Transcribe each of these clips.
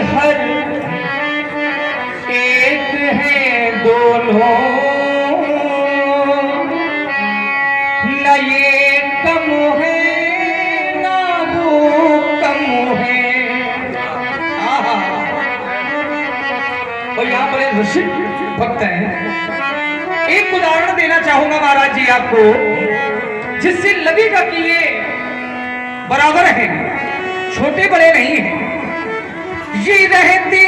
हर एक है दोनों, न ये कम है न वो कम है। और यहाँ बड़े ऋषि भक्त हैं। एक उदाहरण देना चाहूंगा महाराज जी आपको, जिससे लगेगा कि ये बराबर है, छोटे बड़े नहीं हैं। ये रहते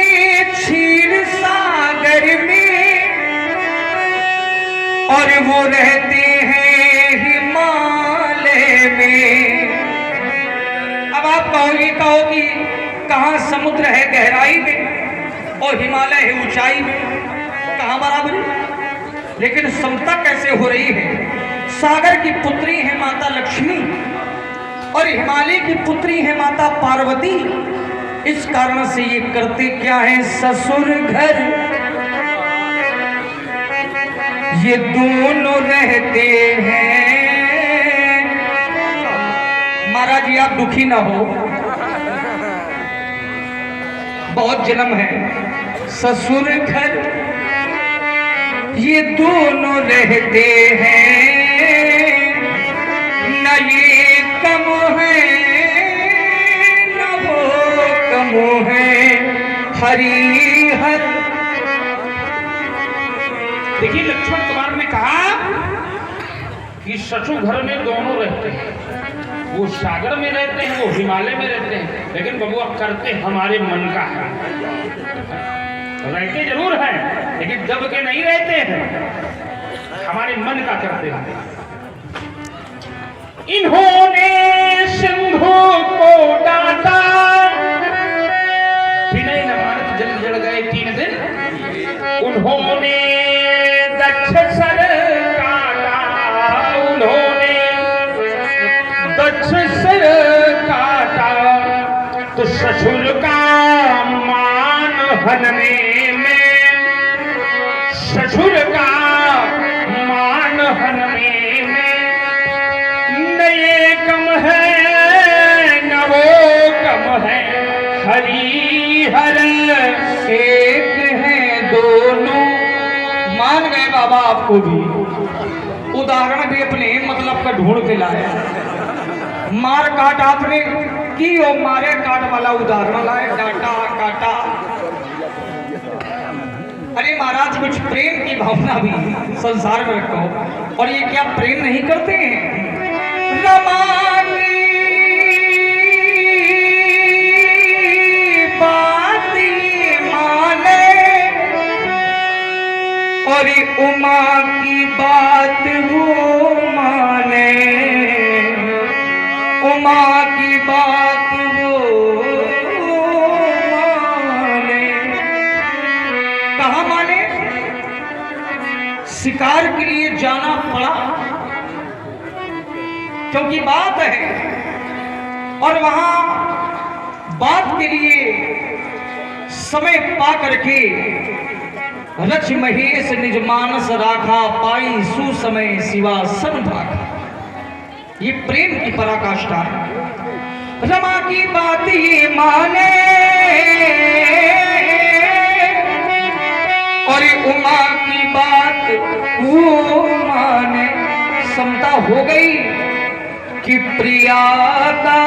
क्षीर सागर में और वो रहते हैं हिमालय में। अब आप कहोगी कहां समुद्र है गहराई में और हिमालय है ऊंचाई में, कहां बराबर है? लेकिन समता कैसे हो रही है? सागर की पुत्री है माता लक्ष्मी और हिमालय की पुत्री है माता पार्वती। इस कारण से ये करते क्या है, ससुर घर ये दोनों रहते हैं। महाराज जी आप दुखी ना हो, बहुत जन्म है। ससुर घर ये दोनों रहते हैं, न ये कम है न वो कम है। हरिहर देखिए लक्ष्मण कुमार ने कहा कि ससुर घर में दोनों रहते हैं, वो सागर में रहते हैं, वो हिमालय में रहते हैं, लेकिन बबुआ करते हमारे मन का है। रहते जरूर हैं लेकिन दब के नहीं रहते हैं, हमारे मन का करते हैं। इन्होंने सिंधु को डांटा, विनय न मानत जल जड़ गए 3 दिन। उन्होंने दक्ष सर काटा, उन्होंने दक्ष सर काटा, तो ससुर का मान हनने में, ससुर का मान हनने में न ये कम है न वो कम है। हरिहर एक है दोनों। मान गए बाबा आपको भी, उदाहरण भी अपने मतलब का ढूंढ के लाए। मार काट आपने की और मारे काट वाला उदाहरण लाए, डांटा काटा। अरे महाराज कुछ प्रेम की भावना भी संसार में रखो। और ये क्या प्रेम नहीं करते हैं? रमानी बात ये माने और उमा की बात वो माने, उमा की बात वो माने। कहाँ माने? शिकार के लिए जाना पड़ा क्योंकि बात है, और वहां बात के लिए समय पा करके रच महेश निज मानस राखा, पाई सुसमय शिवा सन भाखा। ये प्रेम की पराकाष्ठा है। रमा की बात ये माने और उमा की बात वो माने। समता हो गई कि प्रिया का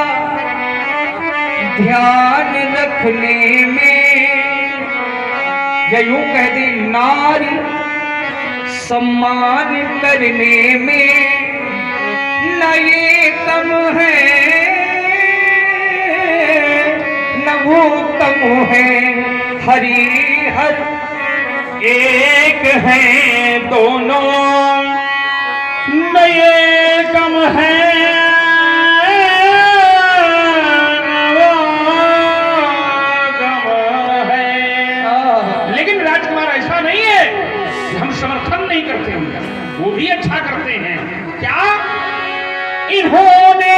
ध्यान रखने में, या यूं कह दे नारी सम्मान करने में न ये कम है न वो कम है। हरिहर एक है दोनों, न ये कम है न वो कम है। लेकिन राजकुमार ऐसा नहीं है कि हम समर्थन नहीं करते हैं, वो भी अच्छा करते हैं। क्या? इन्होंने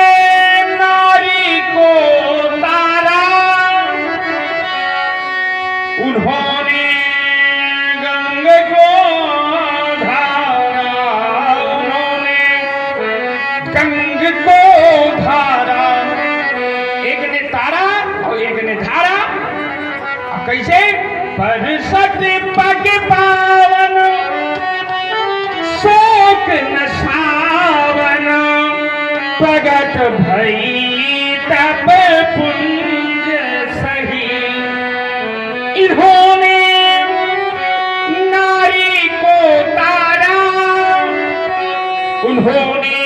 नारी को तारा, उन्होंने गंग को धारा, उन्होंने गंग को धारा। एक ने तारा और एक ने धारा, कैसे? परसत पग पावन शोक न सावन, प्रगट भई तब पुंज सही। इन्होंने नारी को तारा, उन्होंने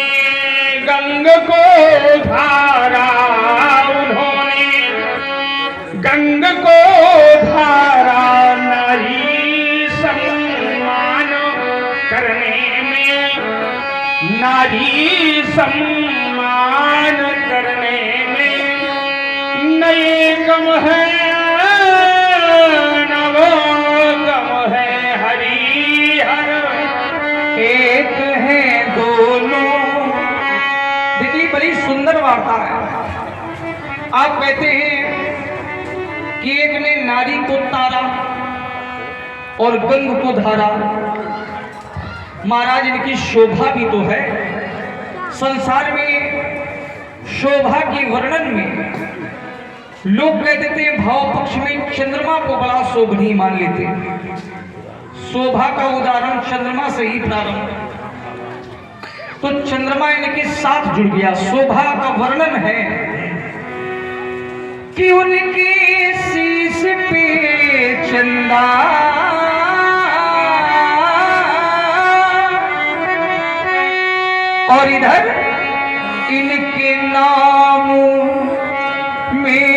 गंग को धारा, उन्होंने गंग को धारा। नारी सम्मान करने में, नारी सम्मान करने में नए गम है, नवो गम है हरि हर। एक है दोनों। देखिए बड़ी सुंदर वार्ता है। आप कहते हैं कि एक ने नारी को तारा और गंग को धारा। महाराज इनकी शोभा भी तो है। संसार में शोभा के वर्णन में लोग कह देते हैं, भाव पक्ष में चंद्रमा को बड़ा शोभनीय मान लेते हैं। शोभा का उदाहरण चंद्रमा से ही प्रारंभ, तो चंद्रमा इनके साथ जुड़ गया। शोभा का वर्णन है कि उनके शीश पे चंदा, और इधर इनके नाम में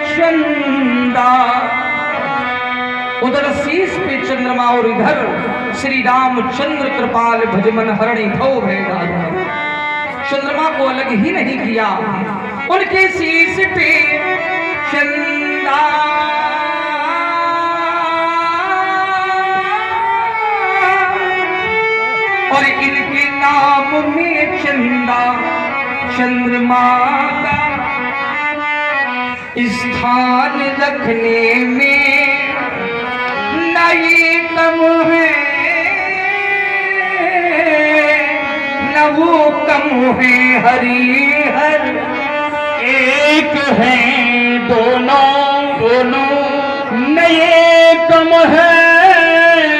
चंदा। उधर शीश पे चंद्रमा और इधर श्री रामचंद्र कृपाल भजमन हरणि भव भय। चंद्रमा को अलग ही नहीं किया, उनके शीश पे चंदा, और इनके नाम में चंदा। चंद्रमा का स्थान रखने में नहीं कम है, न वो कम है हरि हर। एक है दोनों, दोनों नए कम है,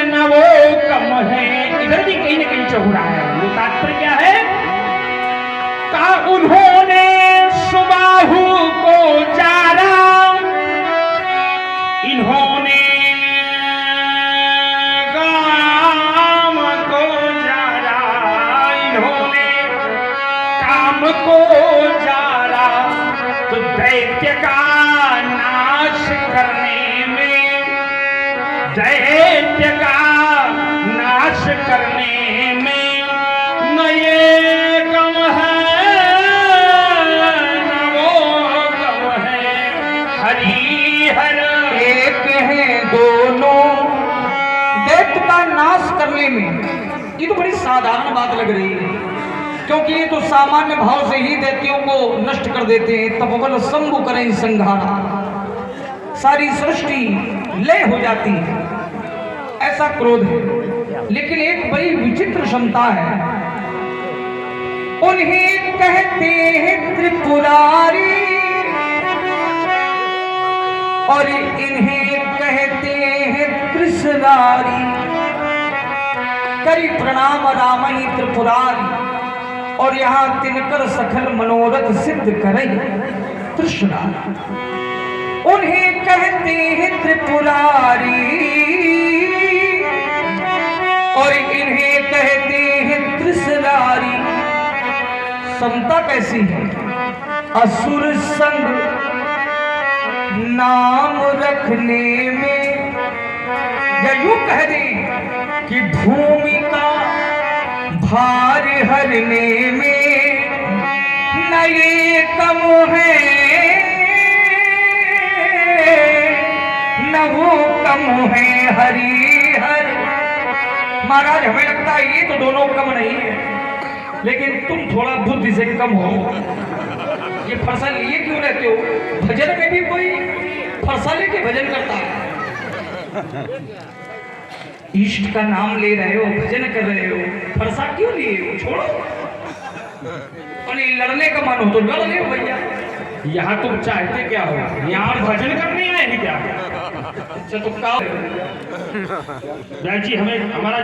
न वो कम है। इधर भी कहीं न कहीं चहुरा है। वो तात्पर्य क्या है? कहा उन्होंने सुबाहु को चारा, इन्होंने काम को जारा, इन्होंने काम को जारा। तो दैत्य का नाश करने में, दैत्य का नाश करने में नए गम है, नवो गम है हरि हर। एक है दोनों। दैत्य का नाश करने में, ये तो बड़ी साधारण बात लग रही है, क्योंकि ये तो सामान्य भाव से ही दैत्यों को नष्ट कर देते हैं। तपोबल शंभु करें संघारा, सारी सृष्टि लय हो जाती है, ऐसा क्रोध है। लेकिन एक बड़ी विचित्र क्षमता है। उन्हें कहते हैं त्रिपुरारी, और इन्हें कहते हैं कृष्णारी। करी प्रणाम रामई त्रिपुरारी, और यहाँ तिनकर सखल मनोरथ सिद्ध करें कृष्णारी। उन्हें कहते हैं त्रिपुरारी, और इन्हें कहते हैं त्रिशरारी। समता कैसी है? असुर संग नाम रखने में, या यूं कह दे कि भूमि का भार हरने में न ये कम है, न वो कम है हरि हर। महाराज हमें लगता है ये तो दोनों कम नहीं है, लेकिन तुम थोड़ा बुद्धि से कम हो। ये फरसा लिए क्यों रहते हो? भजन में भी कोई फरसा लेके भजन करता है। इष्ट का नाम ले रहे हो, भजन कर रहे हो, फरसा क्यों लिए हो? छोड़ो। और लड़ने का मन हो तो लड़ ले भैया, यहाँ तुम चाहते क्या हो? यहाँ भजन करने आए हैं क्या? अच्छा तो क्या जी हमें हमारा